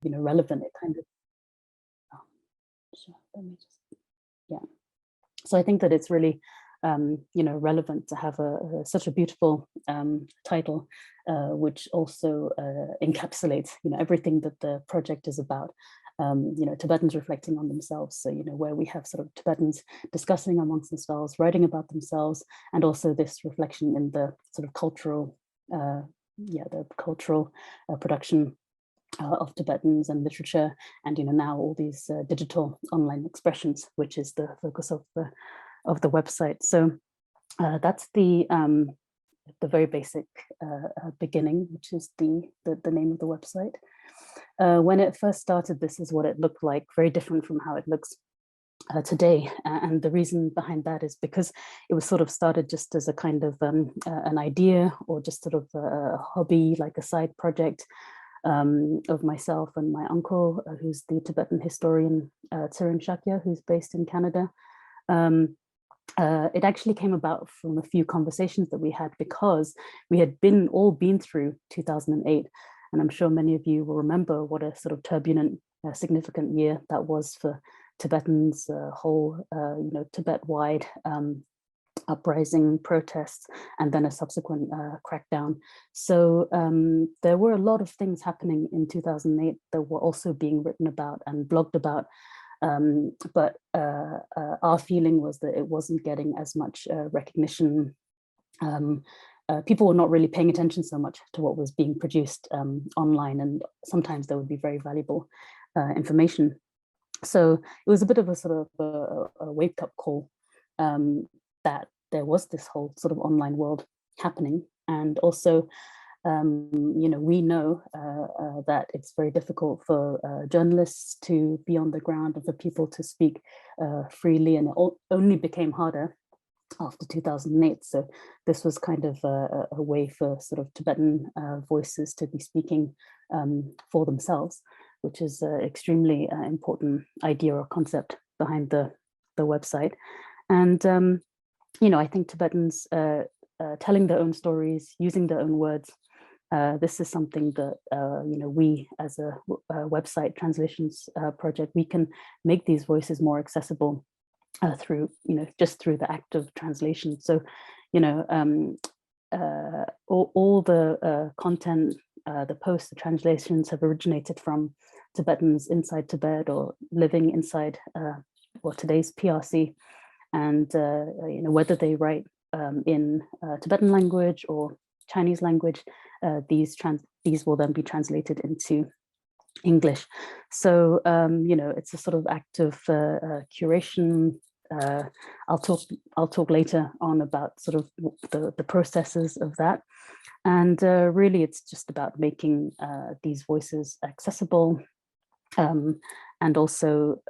relevant. It kind of, oh, sure, let me just, yeah. So I think that it's really, relevant to have such a beautiful title, which also encapsulates, everything that the project is about. Tibetans reflecting on themselves. So, where we have sort of Tibetans discussing amongst themselves, writing about themselves, and also this reflection in the sort of cultural, production of Tibetans and literature, and now all these digital online expressions, which is the focus of the website. So that's the very basic beginning, which is the name of the website. When it first started, this is what it looked like, very different from how it looks today. And the reason behind that is because it was sort of started just as a kind of an idea, or just sort of a hobby, like a side project of myself and my uncle, who's the Tibetan historian, Tsirin Shakya, who's based in Canada. It actually came about from a few conversations that we had, because we had all been through 2008. And I'm sure many of you will remember what a sort of turbulent, significant year that was for Tibetans, whole, Tibet-wide uprising, protests, and then a subsequent crackdown. So there were a lot of things happening in 2008 that were also being written about and blogged about. But our feeling was that it wasn't getting as much recognition. People were not really paying attention so much to what was being produced online, and sometimes there would be very valuable information. So it was a bit of a sort of a wake-up call that there was this whole sort of online world happening. And also, we know that it's very difficult for journalists to be on the ground and for people to speak freely, and it only became harder after 2008. So this was kind of a way for sort of Tibetan voices to be speaking for themselves, which is an extremely important idea or concept behind the website. And, I think Tibetans telling their own stories, using their own words, this is something that, we as a website translations project, we can make these voices more accessible through, just through the act of translation. So, all the content, the posts, the translations have originated from Tibetans inside Tibet or living inside today's PRC. And, whether they write in Tibetan language or Chinese language, these will then be translated into English. So, it's a sort of act of curation. I'll talk later on about sort of the processes of that. And really, it's just about making these voices accessible, and also,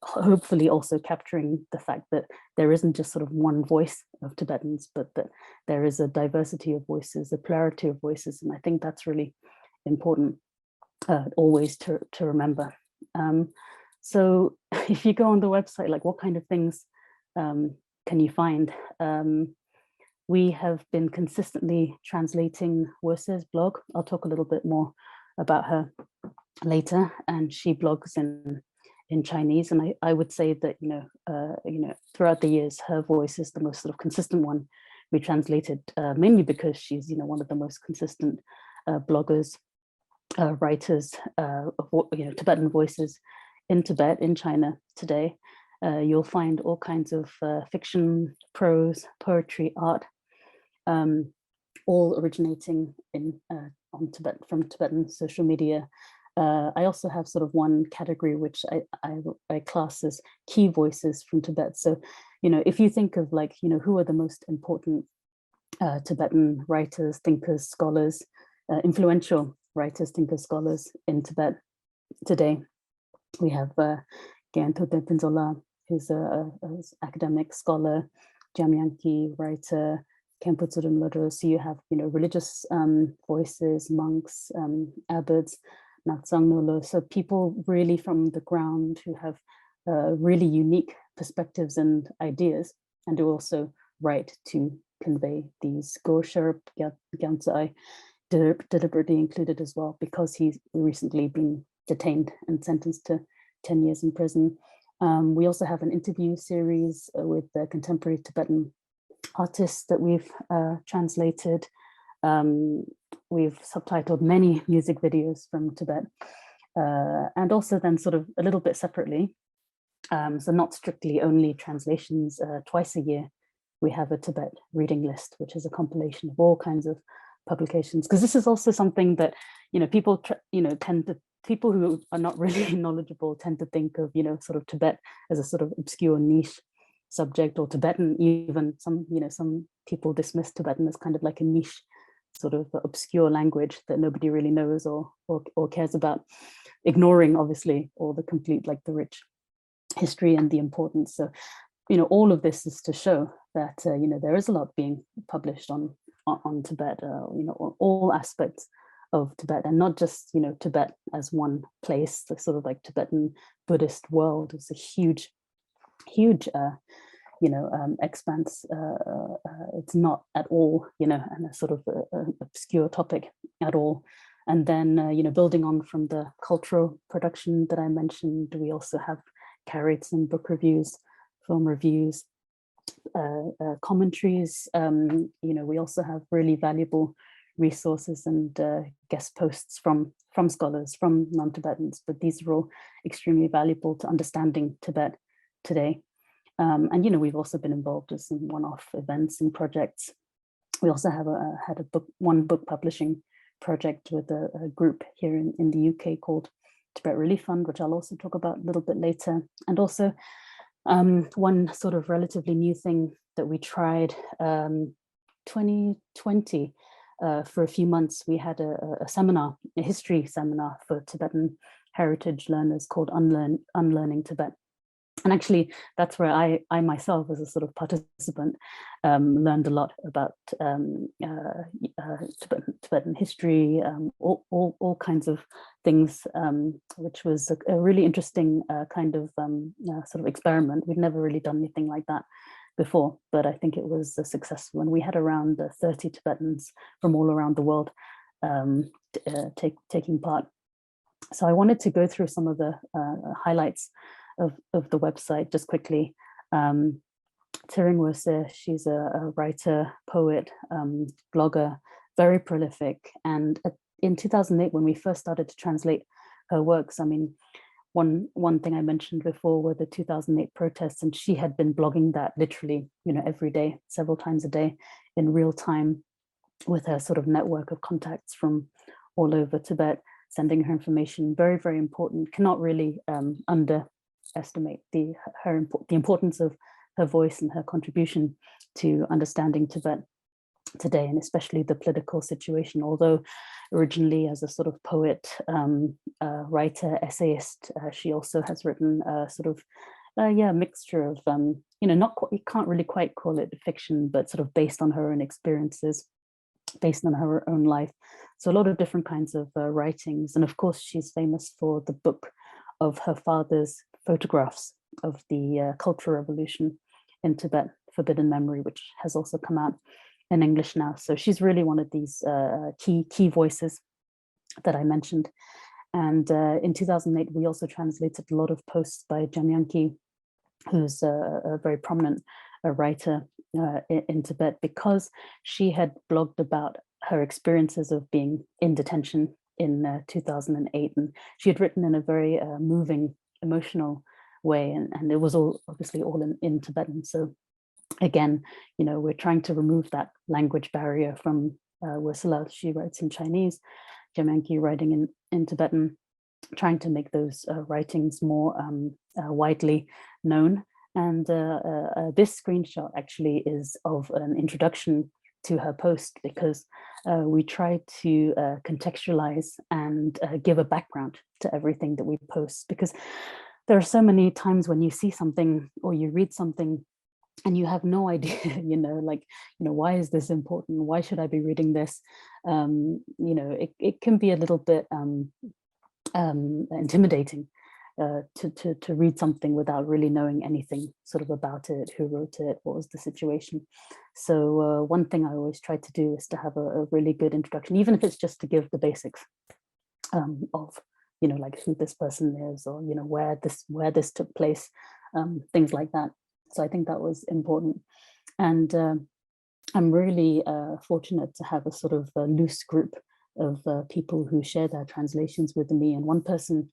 hopefully also capturing the fact that there isn't just sort of one voice of Tibetans, but that there is a diversity of voices, a plurality of voices. And I think that's really important always to remember. So if you go on the website, like what kind of things can you find? We have been consistently translating Wose's blog. I'll talk a little bit more about her later, and she blogs in Chinese. And I would say that, throughout the years, her voice is the most sort of consistent one we translated, mainly because she's, one of the most consistent bloggers, writers of, Tibetan voices in Tibet, in China today. You'll find all kinds of fiction, prose, poetry, art, all originating on from Tibetan social media. I also have sort of one category which I class as key voices from Tibet. So, if you think of like, who are the most important Tibetan writers, thinkers, scholars, influential writers, thinkers, scholars in Tibet today, we have Gyantho Pinzola, who's an academic scholar, Jamyanki, writer, Khenpo Tsurim Lodro. So you have, religious voices, monks, abbots, Natsang Nolo. So people really from the ground who have really unique perspectives and ideas, and who also write to convey these Go Sherp Gyantse deliberately included as well, because he's recently been detained and sentenced to 10 years in prison. We also have an interview series with the contemporary Tibetan artists that we've translated. We've subtitled many music videos from Tibet. And also then sort of a little bit separately, so not strictly only translations, twice a year, we have a Tibet reading list, which is a compilation of all kinds of publications. Because this is also something that, people, people who are not really knowledgeable tend to think of, sort of Tibet as a sort of obscure niche subject, or Tibetan, even some people dismiss Tibetan as kind of like a niche sort of obscure language that nobody really knows or cares about, ignoring obviously all the complete, like the rich history and the importance. So, all of this is to show that, there is a lot being published on Tibet, all aspects of Tibet, and not just, Tibet as one place. The sort of like Tibetan Buddhist world is a huge expanse. It's not at all, and a sort of an obscure topic at all. And then, building on from the cultural production that I mentioned, we also have carried some book reviews, film reviews, commentaries. We also have really valuable resources and guest posts from scholars, from non-Tibetans, but these are all extremely valuable to understanding Tibet today. And we've also been involved in some one-off events and projects. We also have had one book publishing project with a group here in the UK called Tibet Relief Fund, which I'll also talk about a little bit later. And also one sort of relatively new thing that we tried 2020 for a few months. We had a seminar, a history seminar for Tibetan heritage learners called Unlearning Tibet. And actually, that's where I myself, as a sort of participant, learned a lot about Tibetan history, all kinds of things, which was a really interesting kind of sort of experiment. We'd never really done anything like that before, but I think it was successful. And we had around 30 Tibetans from all around the world taking part. So I wanted to go through some of the highlights of the website just quickly. Tsering Wose, she's a writer, poet, blogger, very prolific. And in 2008, when we first started to translate her works, I mean, one thing I mentioned before were the 2008 protests, and she had been blogging that literally, every day, several times a day in real time, with her sort of network of contacts from all over Tibet, sending her information. Very, very important. Cannot really underestimate the importance of her voice and her contribution to understanding Tibet today, and especially the political situation. Although originally as a sort of poet, writer, essayist, she also has written a sort of mixture of you can't really quite call it fiction, but sort of based on her own experiences, based on her own life. So a lot of different kinds of writings. And of course, she's famous for the book of her father's photographs of the Cultural Revolution in Tibet, Forbidden Memory, which has also come out in English now. So she's really one of these key voices that I mentioned. And in 2008, we also translated a lot of posts by Jamyanki, who's a very prominent writer in Tibet, because she had blogged about her experiences of being in detention in 2008. And she had written in a very moving, emotional way, and it was all obviously all in Tibetan. So again, we're trying to remove that language barrier from Wursila. She writes in Chinese, Jamyanki writing in Tibetan, trying to make those writings more widely known. And this screenshot actually is of an introduction to her post, because we try to contextualize and give a background to everything that we post, because there are so many times when you see something or you read something and you have no idea, why is this important? Why should I be reading this? It can be a little bit intimidating. to read something without really knowing anything sort of about it, who wrote it, what was the situation. So one thing I always try to do is to have a really good introduction, even if it's just to give the basics of, like who this person is, or, where this took place, things like that. So I think that was important. And I'm really fortunate to have a sort of a loose group of people who share their translations with me. And one person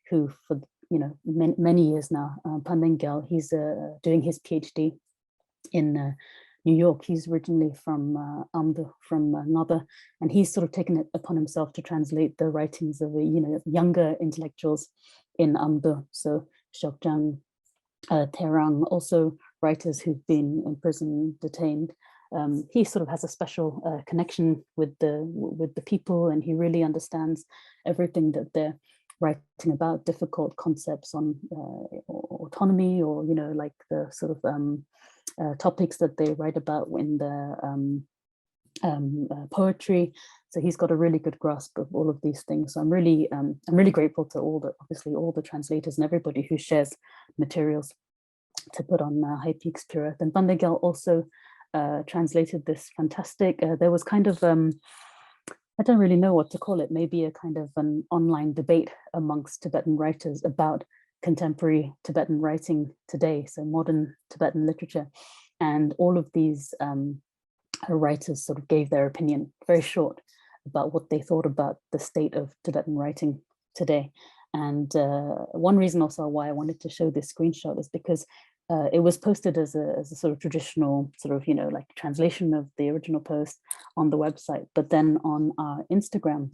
who, for many years now, Pandengel, he's doing his PhD in New York. He's originally from Amdo, from Ngaba, and he's sort of taken it upon himself to translate the writings of younger intellectuals in Amdo. So Shokjang, Terang, also writers who've been in prison, detained. He sort of has a special connection with the people, and he really understands everything that they're writing about, difficult concepts on autonomy, or like the sort of topics that they write about in their poetry. So he's got a really good grasp of all of these things. So I'm really grateful to obviously all the translators and everybody who shares materials to put on High Peaks Pure Earth. And Pandegel also translated this fantastic, there was kind of, I don't really know what to call it, maybe a kind of an online debate amongst Tibetan writers about contemporary Tibetan writing today, so modern Tibetan literature. And all of these writers sort of gave their opinion, very short, about what they thought about the state of Tibetan writing today. And one reason also why I wanted to show this screenshot is because it was posted as a sort of traditional sort of, like translation of the original post on the website, but then on our Instagram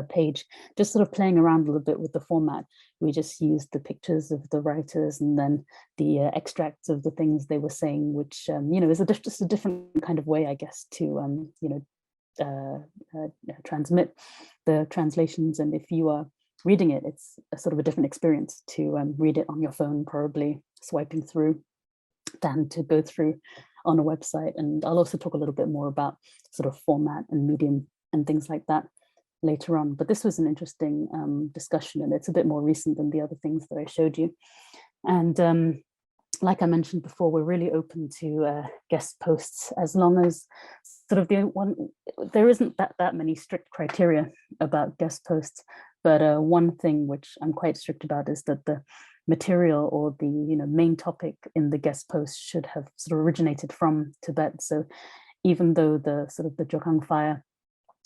page, just sort of playing around a little bit with the format, we just used the pictures of the writers and then the extracts of the things they were saying, which is just a different kind of way, I guess, to transmit the translations. And if you are reading it, it's a sort of a different experience to read it on your phone, probably swiping through, than to go through on a website. And I'll also talk a little bit more about sort of format and medium and things like that later on. But this was an interesting discussion, and it's a bit more recent than the other things that I showed you. And like I mentioned before, we're really open to guest posts, as long as sort of there isn't that many strict criteria about guest posts. But one thing which I'm quite strict about is that the material or the main topic in the guest post should have sort of originated from Tibet. So even though the sort of the Jokang fire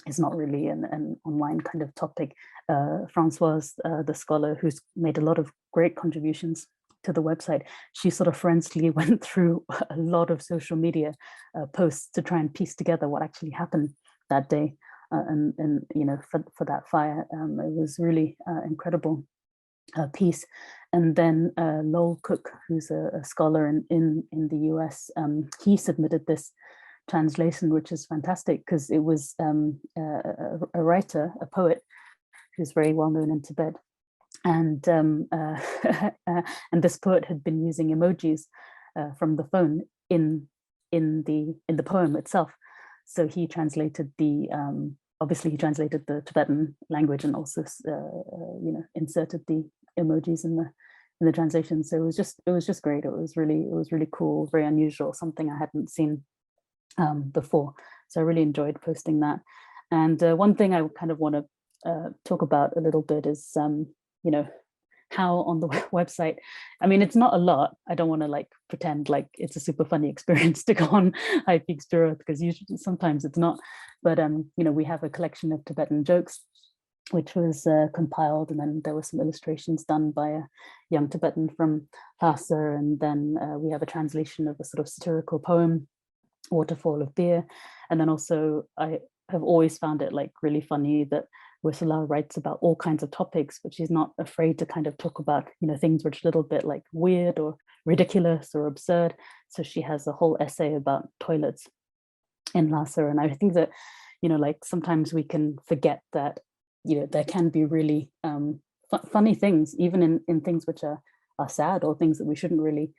is not really an online kind of topic, Françoise, the scholar who's made a lot of great contributions to the website, she sort of forensically went through a lot of social media posts to try and piece together what actually happened that day. And for that fire, it was really incredible piece. And then Lowell Cook, who's a scholar in the US, he submitted this translation, which is fantastic because it was a writer, a poet, who's very well known in Tibet. And and this poet had been using emojis from the phone in the poem itself. So he translated obviously he translated the Tibetan language and also inserted the emojis in the translation. So it was just great. It was really cool, very unusual, something I hadn't seen before. So I really enjoyed posting that. And one thing I kind of want to talk about a little bit is how on the website, I mean, it's not a lot. I don't want to like pretend like it's a super funny experience to go on High Peaks Pure Earth, because usually sometimes it's not. But we have a collection of Tibetan jokes, which was compiled, and then there were some illustrations done by a young Tibetan from Lhasa, and then we have a translation of a sort of satirical poem, Waterfall of Beer. And then also I have always found it like really funny that Ursula writes about all kinds of topics, but she's not afraid to kind of talk about, things which are a little bit like weird or ridiculous or absurd. So she has a whole essay about toilets in Lhasa. And I think that, like sometimes we can forget that, there can be really funny things, even in things which are sad or things that we shouldn't really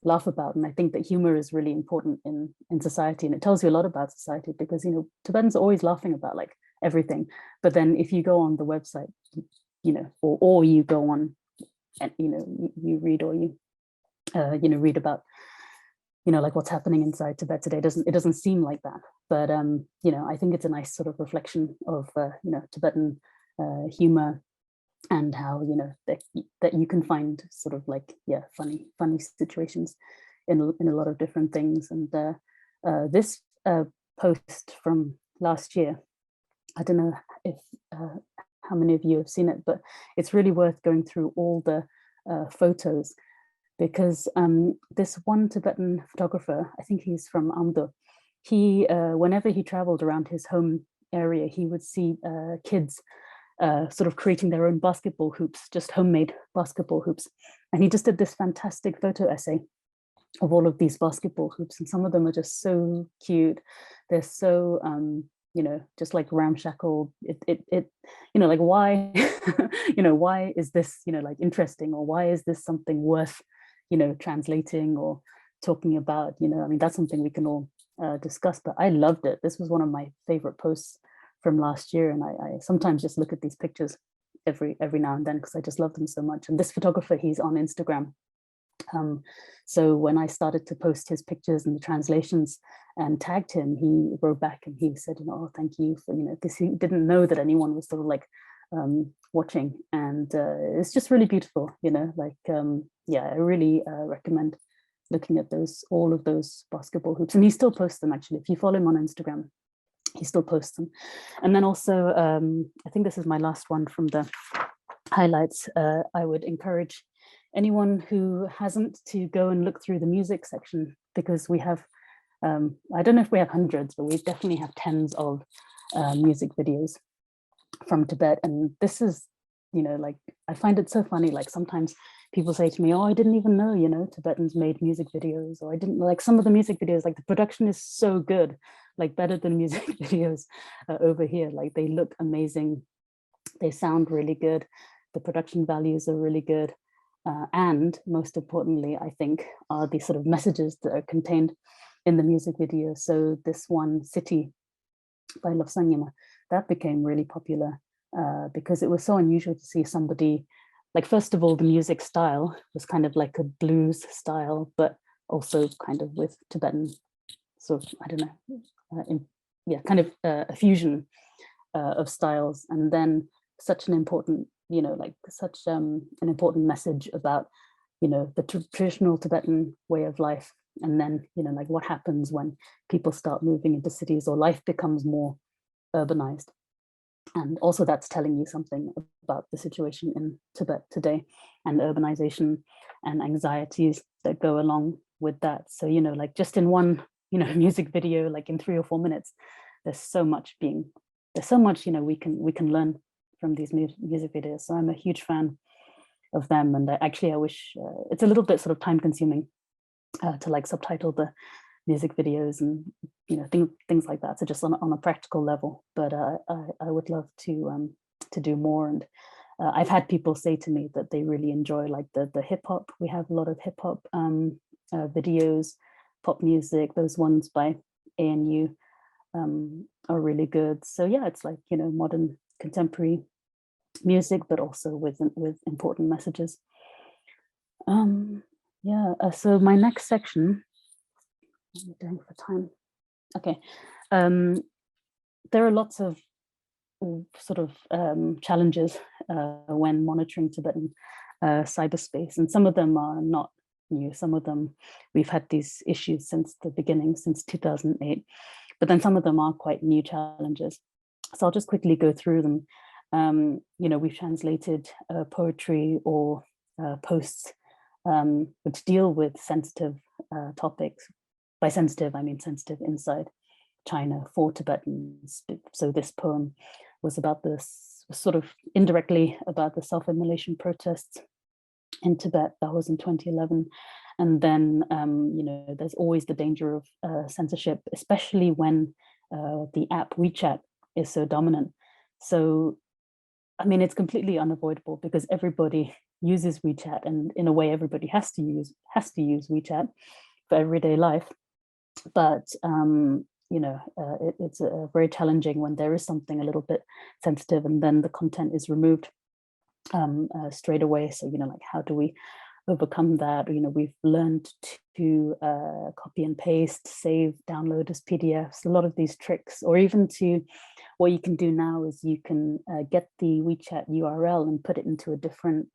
laugh about. And I think that humor is really important in society, and it tells you a lot about society, because Tibetans are always laughing about like everything. But then if you go on the website, or you go on and, you read, or you, read about, like what's happening inside Tibet today. It doesn't seem like that, but I think it's a nice sort of reflection of Tibetan humor, and how that you can find sort of like funny situations in a lot of different things. And this post from last year, I don't know if how many of you have seen it, but it's really worth going through all the photos, because this one Tibetan photographer, I think he's from Amdo, he whenever he traveled around his home area, he would see kids sort of creating their own basketball hoops, just homemade basketball hoops. And he just did this fantastic photo essay of all of these basketball hoops, and some of them are just so cute. They're so just like ramshackle. It like, why why is this like interesting, or why is this something worth translating or talking about? I mean, that's something we can all discuss, but I loved it. This was one of my favorite posts from last year, and I sometimes just look at these pictures every now and then because I just love them so much. And this photographer, he's on Instagram. So when I started to post his pictures and the translations and tagged him, he wrote back and he said, oh, thank you for, because he didn't know that anyone was sort of like watching. And it's just really beautiful, like, I really recommend looking at all of those basketball hoops. And he still posts them, actually. If you follow him on Instagram, he still posts them. And then also, I think this is my last one from the highlights. I would encourage anyone who hasn't to go and look through the music section, because we have, I don't know if we have hundreds, but we definitely have tens of music videos from Tibet. And this is, like, I find it so funny. Like sometimes people say to me, oh, I didn't even know, Tibetans made music videos, or I didn't, like, some of the music videos, like the production is so good, like better than music videos over here. Like they look amazing. They sound really good. The production values are really good. And most importantly, I think, are the sort of messages that are contained in the music video. So this one, City by Lofsangima, that became really popular because it was so unusual to see somebody, like, first of all, the music style was kind of like a blues style, but also kind of with Tibetan sort of, I don't know, kind of a fusion of styles. And then such an important, like such an important message about, the traditional Tibetan way of life. And then, like what happens when people start moving into cities, or life becomes more urbanized. And also that's telling you something about the situation in Tibet today, and urbanization and anxieties that go along with that. So, like just in one, music video, like in 3 or 4 minutes, there's so much, we can learn from these music videos. So I'm a huge fan of them. And I wish it's a little bit sort of time consuming to like subtitle the music videos and things like that. So just on a practical level, but I would love to do more. And I've had people say to me that they really enjoy like the hip hop. We have a lot of hip hop videos, pop music. Those ones by ANU are really good. So yeah, it's like modern contemporary music, but also with important messages. So my next section, what am I doing for time? Okay. There are lots of sort of challenges when monitoring Tibetan cyberspace, and some of them are not new. Some of them, we've had these issues since the beginning, since 2008, but then some of them are quite new challenges. So I'll just quickly go through them. We've translated poetry or posts which deal with sensitive topics. By sensitive, I mean sensitive inside China for Tibetans. So this poem was about this, sort of indirectly about the self-immolation protests in Tibet. That was in 2011. And then, there's always the danger of censorship, especially when the app WeChat is so dominant. So, I mean, it's completely unavoidable because everybody uses WeChat, and in a way, everybody has to use WeChat for everyday life. But it's very challenging when there is something a little bit sensitive and then the content is removed straight away. So, like, how do we overcome that? We've learned to copy and paste, save, download as PDFs, a lot of these tricks, or even to, what you can do now is you can get the WeChat URL and put it into a different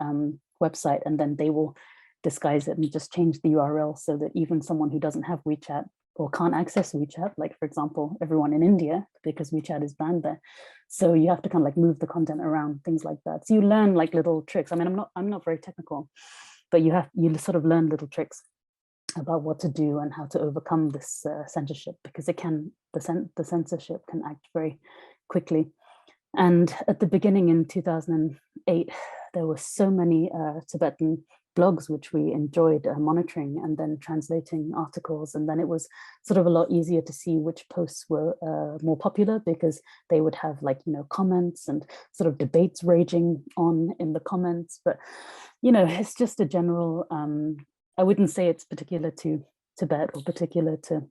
website, and then they will disguise it and just change the URL so that even someone who doesn't have WeChat or can't access WeChat, like for example, everyone in India, because WeChat is banned there. So you have to kind of like move the content around, things like that. So you learn like little tricks. I mean, I'm not very technical, but you sort of learn little tricks about what to do and how to overcome this censorship, because the censorship can act very quickly. And at the beginning in 2008, there were so many Tibetan blogs which we enjoyed monitoring and then translating articles. And then it was sort of a lot easier to see which posts were more popular, because they would have like, comments and sort of debates raging on in the comments. But, it's just a general, I wouldn't say it's particular to Tibet or particular to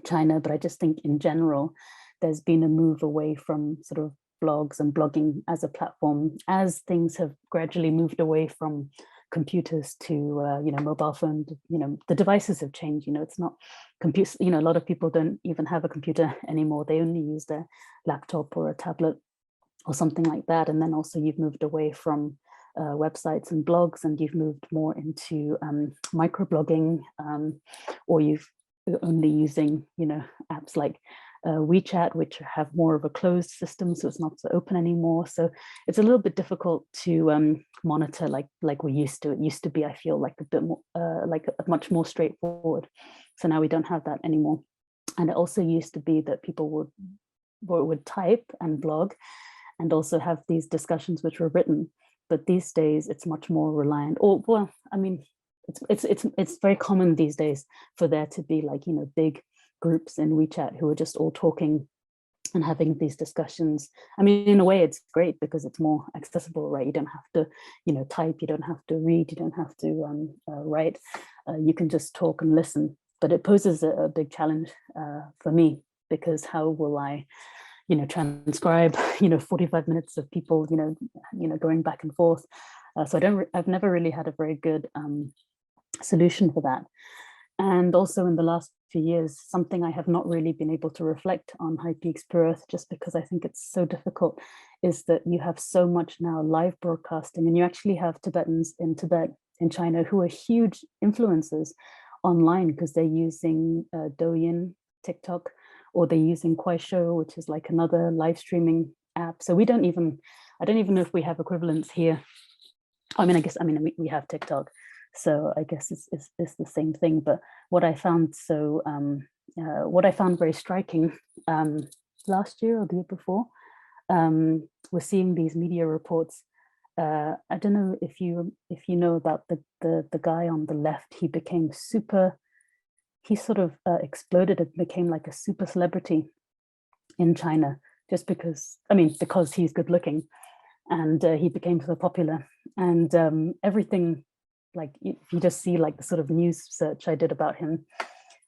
China, but I just think in general, there's been a move away from sort of blogs and blogging as a platform, as things have gradually moved away from computers to mobile phones. The devices have changed. It's not computers. A lot of people don't even have a computer anymore. They only use their laptop or a tablet or something like that. And then also you've moved away from websites and blogs, and you've moved more into microblogging, or you've only using apps like WeChat, which have more of a closed system, so it's not so open anymore. So it's a little bit difficult to monitor like we used to. It used to be, I feel, like a bit more much more straightforward. So now we don't have that anymore. And it also used to be that people would type and blog and also have these discussions which were written. But these days it's much more reliant, or well, I mean, it's very common these days for there to be like, big groups in WeChat who are just all talking and having these discussions. I mean, in a way it's great because it's more accessible, right? You don't have to, type, you don't have to read, you don't have to write. You can just talk and listen. But it poses a big challenge for me, because how will I transcribe 45 minutes of people going back and forth. So I've never really had a very good solution for that. And also in the last few years, something I have not really been able to reflect on High Peaks Per Earth, just because I think it's so difficult, is that you have so much now live broadcasting, and you actually have Tibetans in Tibet, in China, who are huge influencers online, because they're using Douyin, TikTok, or they're using Kuaishou, which is like another live streaming app. So I don't even know if we have equivalents here. I mean, we have TikTok, so I guess it's the same thing. But what I found very striking last year or the year before, was seeing these media reports. I don't know if you know about the guy on the left. He sort of exploded and became like a super celebrity in China, just because he's good looking, and he became so popular. And everything, like if you just see like the sort of news search I did about him,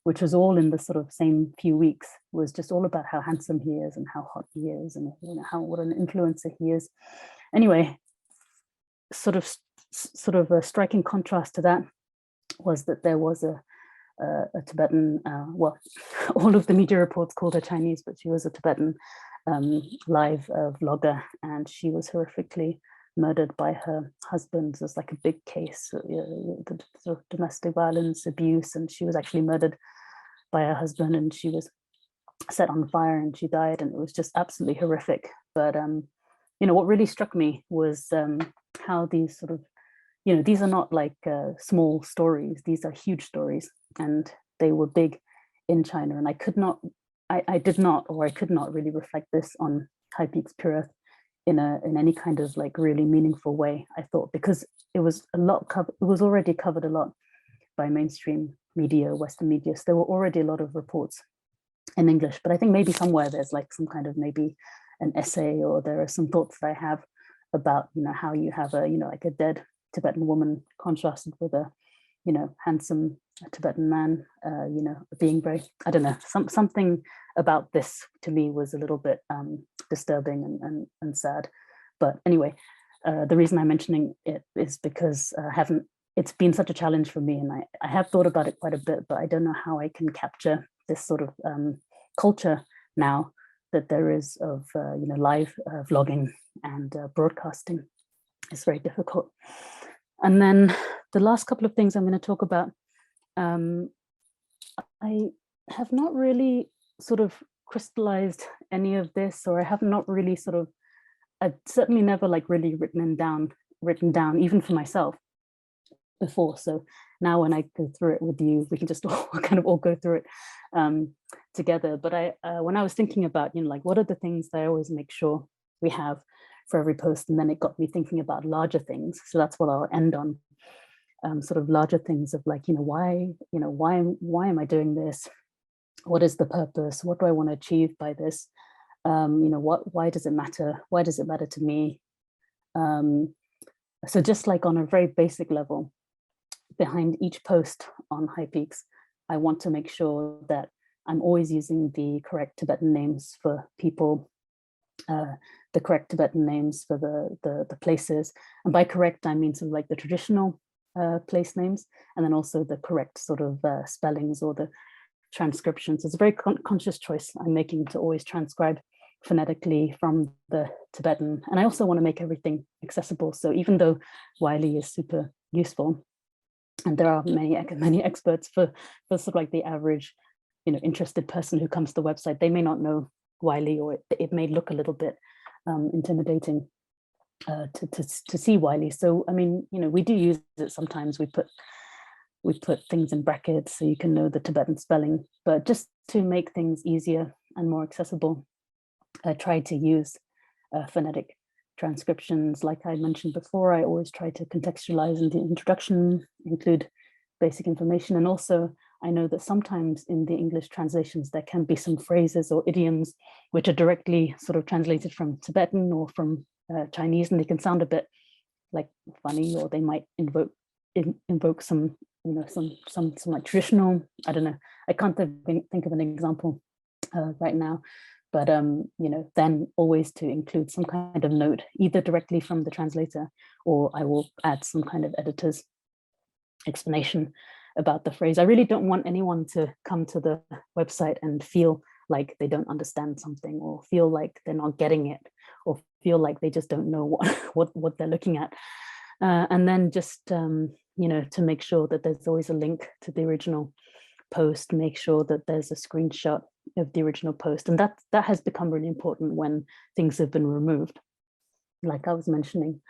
which was all in the sort of same few weeks, was just all about how handsome he is and how hot he is, and what an influencer he is. Anyway, sort of a striking contrast to that was that there was a Tibetan, well, all of the media reports called her Chinese, but she was a Tibetan live vlogger, and she was horrifically murdered by her husband. There's like a big case, the sort of domestic violence, abuse, and she was actually murdered by her husband, and she was set on fire and she died, and it was just absolutely horrific. But what really struck me was how these sort of, these are not like small stories, these are huge stories, and they were big in China. And I could not really reflect this on High Peaks Per Earth in any kind of like really meaningful way, I thought, because it was already covered a lot by mainstream media, Western media. So there were already a lot of reports in English, but I think maybe somewhere there's like some kind of maybe an essay, or there are some thoughts that I have about, how you have like a dead Tibetan woman contrasted with a, handsome Tibetan man, being very, I don't know, something about this to me was a little bit disturbing and sad. But anyway, The reason I'm mentioning it is because it's been such a challenge for me, and I have thought about it quite a bit, but I don't know how I can capture this sort of culture now that there is of live vlogging and broadcasting. It's very difficult. And then the last couple of things I'm going to talk about, I have not really sort of crystallized any of this, or I have not really sort of, I've certainly never like really written down, even for myself before. So now when I go through it with you, we can just all kind of all go through it together. But when I was thinking about, like, what are the things that I always make sure we have for every post, and then it got me thinking about larger things. So that's what I'll end on, sort of larger things of like, why am I doing this? What is the purpose? What do I want to achieve by this? Why does it matter? Why does it matter to me? So just like on a very basic level, behind each post on HighPeaks, I want to make sure that I'm always using the correct Tibetan names for people, the correct Tibetan names for the places. And by correct, I mean sort of like the traditional place names, and then also the correct sort of spellings or the transcriptions. It's a very conscious choice I'm making to always transcribe phonetically from the Tibetan. And I also want to make everything accessible. So even though Wiley is super useful, and there are many experts for sort of like the average, interested person who comes to the website, they may not know Wiley, or it may look a little bit intimidating to see Wiley. So I mean, we do use it sometimes. We put things in brackets so you can know the Tibetan spelling, but just to make things easier and more accessible, I try to use phonetic transcriptions. Like I mentioned before, I always try to contextualize in the introduction, include basic information. And also, I know that sometimes in the English translations, there can be some phrases or idioms which are directly sort of translated from Tibetan or from Chinese, and they can sound a bit like funny, or they might invoke some, some like traditional, I don't know, I can't think of an example right now. But then always to include some kind of note, either directly from the translator, or I will add some kind of editor's explanation about the phrase. I really don't want anyone to come to the website and feel like they don't understand something, or feel like they're not getting it, or feel like they just don't know what they're looking at. And then just to make sure that there's always a link to the original post, make sure that there's a screenshot of the original post. And that has become really important when things have been removed, like I was mentioning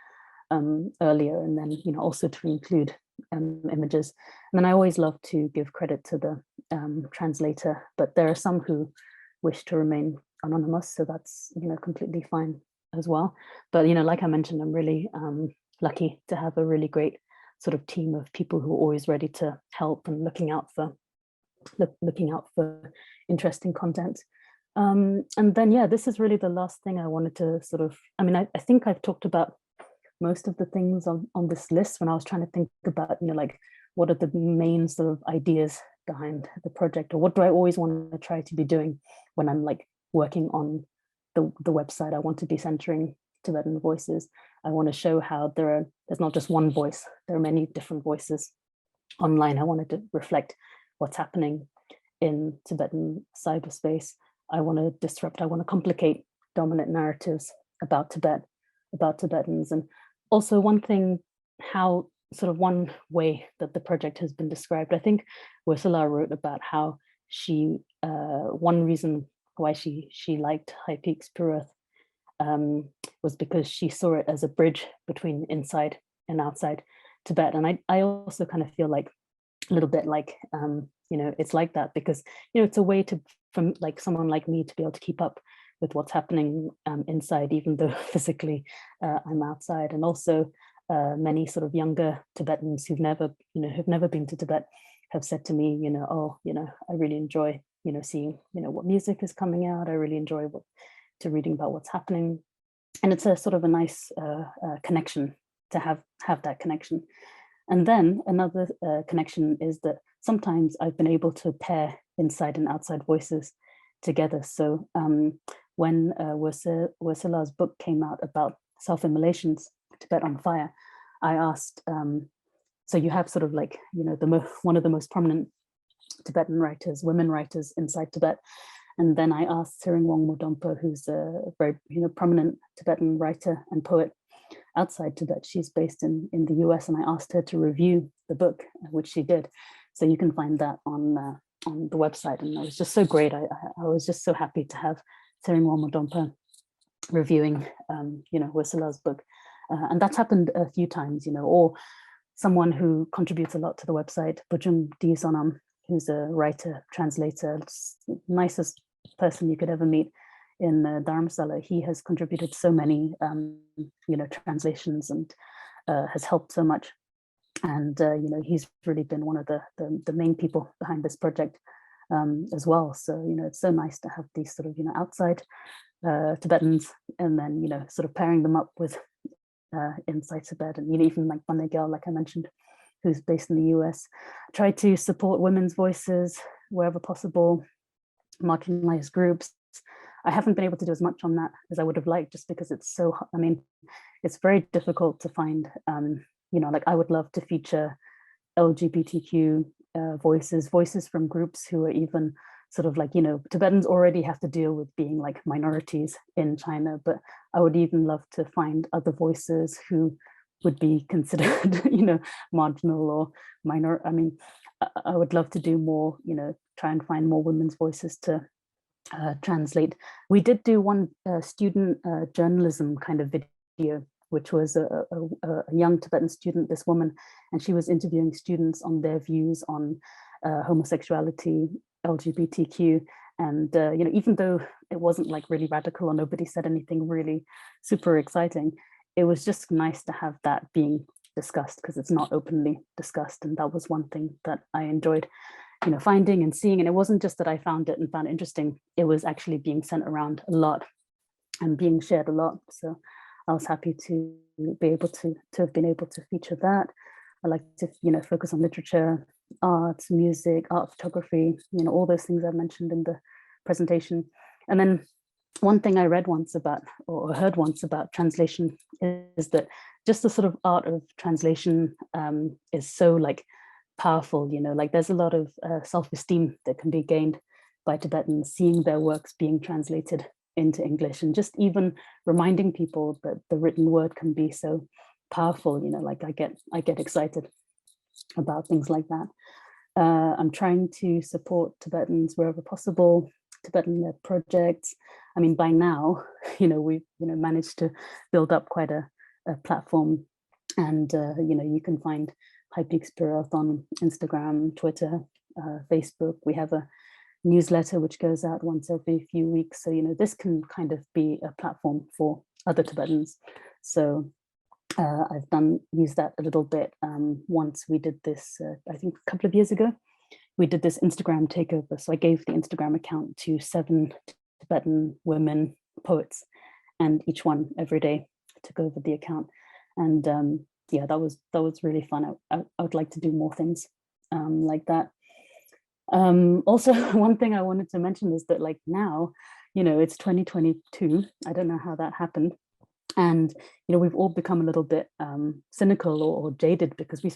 earlier. And then also to include images. And then I always love to give credit to the translator, but there are some who wish to remain anonymous, so that's completely fine as well. But like I mentioned, I'm really lucky to have a really great sort of team of people who are always ready to help and looking out for interesting content. And then, yeah, this is really the last thing I wanted to sort of, I think I've talked about most of the things on this list when I was trying to think about, like, what are the main sort of ideas behind the project, or what do I always want to try to be doing when I'm like working on the website. I want to be centering Tibetan voices. I want to show how there's not just one voice, there are many different voices online. I wanted to reflect what's happening in Tibetan cyberspace. I want to disrupt, I want to complicate dominant narratives about Tibet, about Tibetans. And also one way that the project has been described, I think Ursula wrote about how she, one reason why she liked HighPeaks Pure Earth was because she saw it as a bridge between inside and outside Tibet. And I also kind of feel like a little bit like, it's like that because, it's a way from like someone like me to be able to keep up with what's happening inside, even though physically I'm outside. And also many sort of younger Tibetans who've never been to Tibet have said to me, I really enjoy, seeing, what music is coming out. I really enjoy reading about what's happening. And it's a sort of a nice connection to have that connection. And then another connection is that sometimes I've been able to pair inside and outside voices together. So when Ursula's book came out about self-immolations, Tibet on Fire, I asked, so you have sort of like, you know, one of the most prominent Tibetan writers, women writers inside Tibet. And then I asked Tsering Wangmo, who's a very, you know, prominent Tibetan writer and poet outside Tibet. She's based in the US, and I asked her to review the book, which she did. So you can find that on the website. And it was just so great. I was just so happy to have Tsering Wangmo reviewing, you know, Wisala's book. And that's happened a few times, you know, or someone who contributes a lot to the website, Bujung D. Sonam, who's a writer, translator, nicest person you could ever meet in Dharamsala. He has contributed so many, you know, translations, and has helped so much. And, you know, he's really been one of the main people behind this project as well. So, you know, it's so nice to have these sort of, you know, outside Tibetans, and then, you know, sort of pairing them up with inside Tibet. And, you know, even like Banegel, like I mentioned, who's based in the US, try to support women's voices wherever possible, marginalized groups. I haven't been able to do as much on that as I would have liked, just because it's so, I mean, it's very difficult to find, you know, like I would love to feature LGBTQ voices from groups who are even sort of like, you know, Tibetans already have to deal with being like minorities in China, but I would even love to find other voices who would be considered, you know, marginal or minor. I mean, I would love to do more, you know, try and find more women's voices to translate. We did do one student journalism kind of video, which was a young Tibetan student, this woman, and she was interviewing students on their views on homosexuality, LGBTQ. And, you know, even though it wasn't like really radical or nobody said anything really super exciting, it was just nice to have that being discussed, because it's not openly discussed. And that was one thing that I enjoyed, you know, finding and seeing. And it wasn't just that I found it and found it interesting, it was actually being sent around a lot and being shared a lot. So I was happy to be able to have been able to feature that. I like to, you know, focus on literature, art, music, art photography, you know, all those things I mentioned in the presentation. And then one thing I read once about, or heard once about translation, is that just the sort of art of translation is so like powerful, you know, like there's a lot of self-esteem that can be gained by Tibetans seeing their works being translated into English, and just even reminding people that the written word can be so powerful, you know, like I get excited about things like that. I'm trying to support Tibetans wherever possible, Tibetan-led projects. I mean, by now, you know, we've, you know, managed to build up quite a platform, and, you know, you can find High Peak Spirit on Instagram, Twitter, Facebook. We have a newsletter which goes out once every few weeks. So, you know, this can kind of be a platform for other Tibetans. So I've used that a little bit. Once we did this, I think a couple of years ago, we did this Instagram takeover. So I gave the Instagram account to 7 Tibetan women poets, and each one every day took over the account. And yeah, that was really fun. I would like to do more things like that. Also, one thing I wanted to mention is that, like, now, you know, it's 2022. I don't know how that happened. And, you know, we've all become a little bit cynical or jaded, because we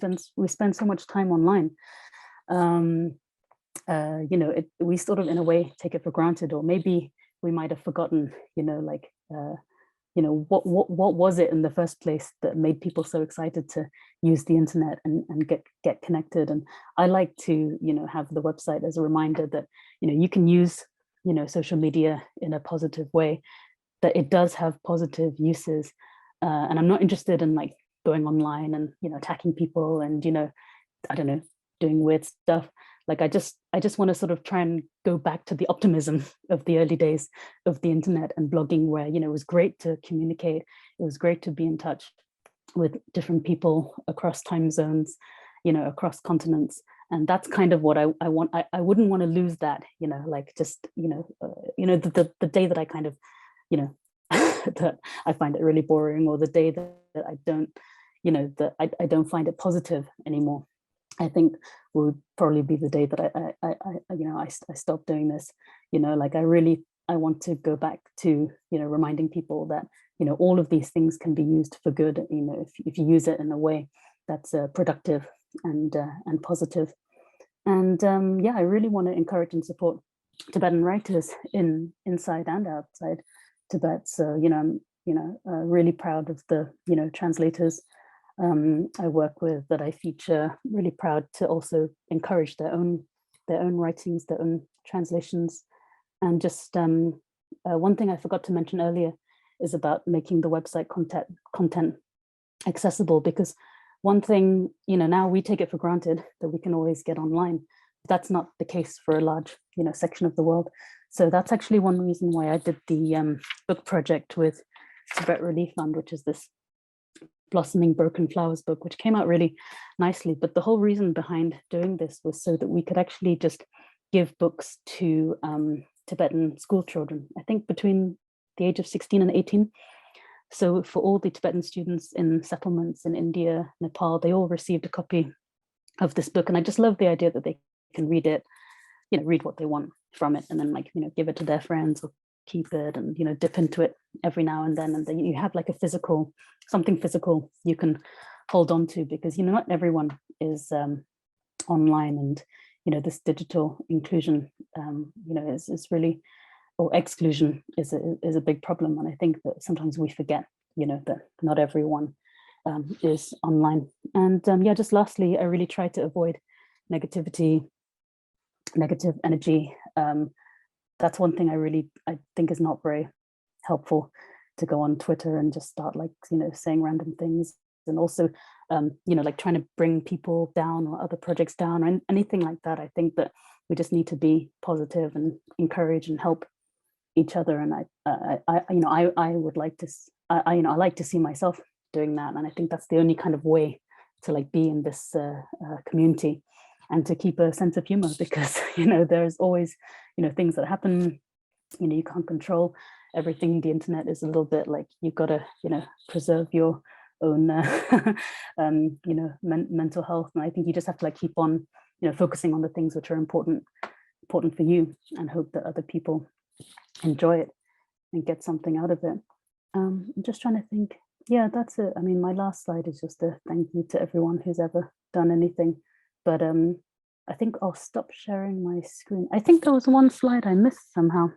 spend so much time online. You know, we sort of in a way take it for granted, or maybe we might have forgotten, you know, like, you know, what was it in the first place that made people so excited to use the internet and get connected. And I like to, you know, have the website as a reminder that, you know, you can use, you know, social media in a positive way, that it does have positive uses. And I'm not interested in like going online and, you know, attacking people and, you know, I don't know, doing weird stuff. Like I just want to sort of try and go back to the optimism of the early days of the internet and blogging, where, you know, it was great to communicate. It was great to be in touch with different people across time zones, you know, across continents. And that's kind of what I want. I wouldn't want to lose that, you know, like just, you know, the day that I kind of, you know, that I find it really boring, or the day that I don't, you know, that I don't find it positive anymore, I think would probably be the day that I you know, I stop doing this. You know, like I really I want to go back to, reminding people that, all of these things can be used for good, if you use it in a way that's productive and positive. And yeah, I really want to encourage and support Tibetan writers inside and outside Tibet. So, I'm, really proud of the, translators I work with, that I feature. Really proud to also encourage their own writings, their own translations. And just one thing I forgot to mention earlier is about making the website content accessible, because one thing, now we take it for granted that we can always get online. That's not the case for a large, section of the world. So that's actually one reason why I did the book project with Tibet Relief Fund, which is this Blossoming Broken Flowers book, which came out really nicely. But the whole reason behind doing this was so that we could actually just give books to Tibetan school children, I think between the age of 16 and 18. So for all the Tibetan students in settlements in India, Nepal, they all received a copy of this book. And I just love the idea that they can read it, read what they want from it, and then give it to their friends or keep it and, dip into it every now and then. And then you have like something physical you can hold on to, because, not everyone is online, and, this digital inclusion, is really, or exclusion is a big problem. And I think that sometimes we forget, that not everyone is online. And yeah, just lastly, I really try to avoid negative energy. That's one thing I think is not very helpful, to go on Twitter and just start saying random things, and also trying to bring people down or other projects down or anything like that. I think that we just need to be positive and encourage and help each other. And I would like to, I like to see myself doing that. And I think that's the only kind of way to be in this community, and to keep a sense of humor, because, there's always, things that happen, you can't control everything. The internet is a little bit like, you've got to, preserve your own, mental health. And I think you just have to keep on, focusing on the things which are important for you, and hope that other people enjoy it and get something out of it. I'm just trying to think. Yeah, that's it. I mean, my last slide is just a thank you to everyone who's ever done anything. But I think I'll stop sharing my screen. I think there was one slide I missed somehow,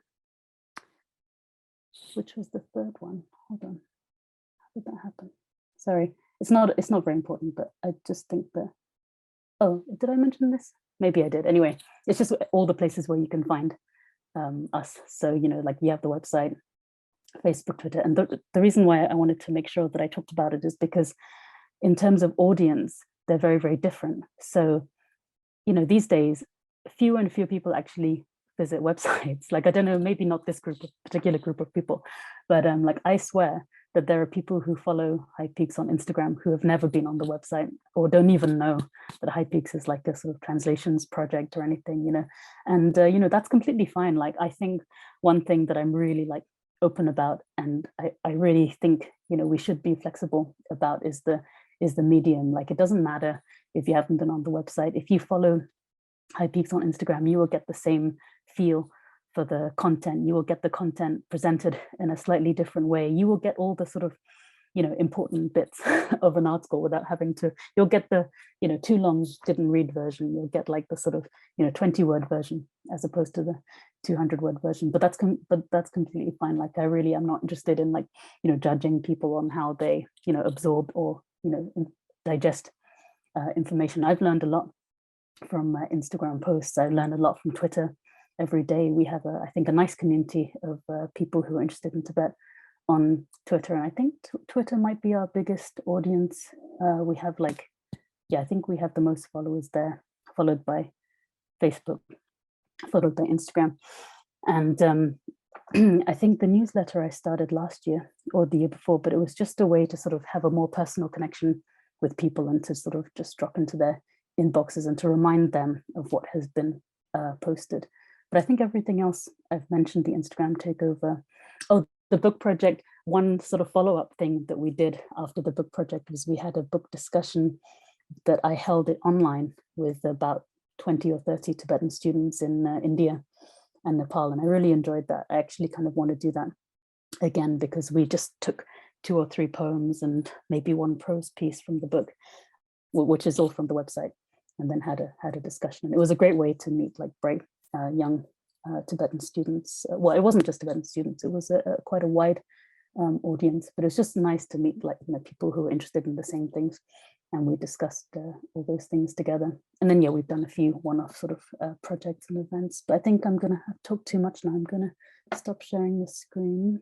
which was the third one. Hold on. How did that happen? Sorry, it's not very important, but I just think that, oh, did I mention this? Maybe I did. Anyway, it's just all the places where you can find us. So, you have the website, Facebook, Twitter. And the reason why I wanted to make sure that I talked about it is because in terms of audience, they're very, very different. So, these days, fewer and fewer people actually visit websites. I don't know, maybe not this particular group of people, but I swear that there are people who follow High Peaks on Instagram who have never been on the website, or don't even know that High Peaks is a sort of translations project or anything, and that's completely fine. I think one thing that I'm really open about, and I really think we should be flexible about, is the medium. It doesn't matter if you haven't been on the website. If you follow High Peaks on Instagram, you will get the same feel for the content. You will get the content presented in a slightly different way. You will get all the sort of important bits of an article without having to. You'll get the too long didn't read version. You'll get the sort of 20-word version as opposed to the 200-word version. But that's completely fine. I really am not interested in judging people on how they absorb or digest information. I've learned a lot from Instagram posts. I learned a lot from Twitter. Every day we have I think a nice community of people who are interested in Tibet on Twitter, and I think Twitter might be our biggest audience. We have I think we have the most followers there, followed by Facebook, followed by Instagram. And I think the newsletter I started last year or the year before, but it was just a way to sort of have a more personal connection with people, and to sort of just drop into their inboxes and to remind them of what has been posted. But I think everything else I've mentioned, the Instagram takeover. Oh, the book project, one sort of follow-up thing that we did after the book project was we had a book discussion that I held it online with about 20 or 30 Tibetan students in India. and Nepal. And I really enjoyed that. I actually kind of want to do that again, because we just took 2 or 3 poems and maybe 1 prose piece from the book, which is all from the website, and then had a discussion. And it was a great way to meet like bright young Tibetan students. Well, it wasn't just Tibetan students, it was quite a wide audience, but it was just nice to meet like, you know, people who were interested in the same things, and we discussed all those things together. And then, yeah, we've done a few one-off sort of projects and events, but I think I'm gonna have talked too much now. I'm gonna stop sharing the screen.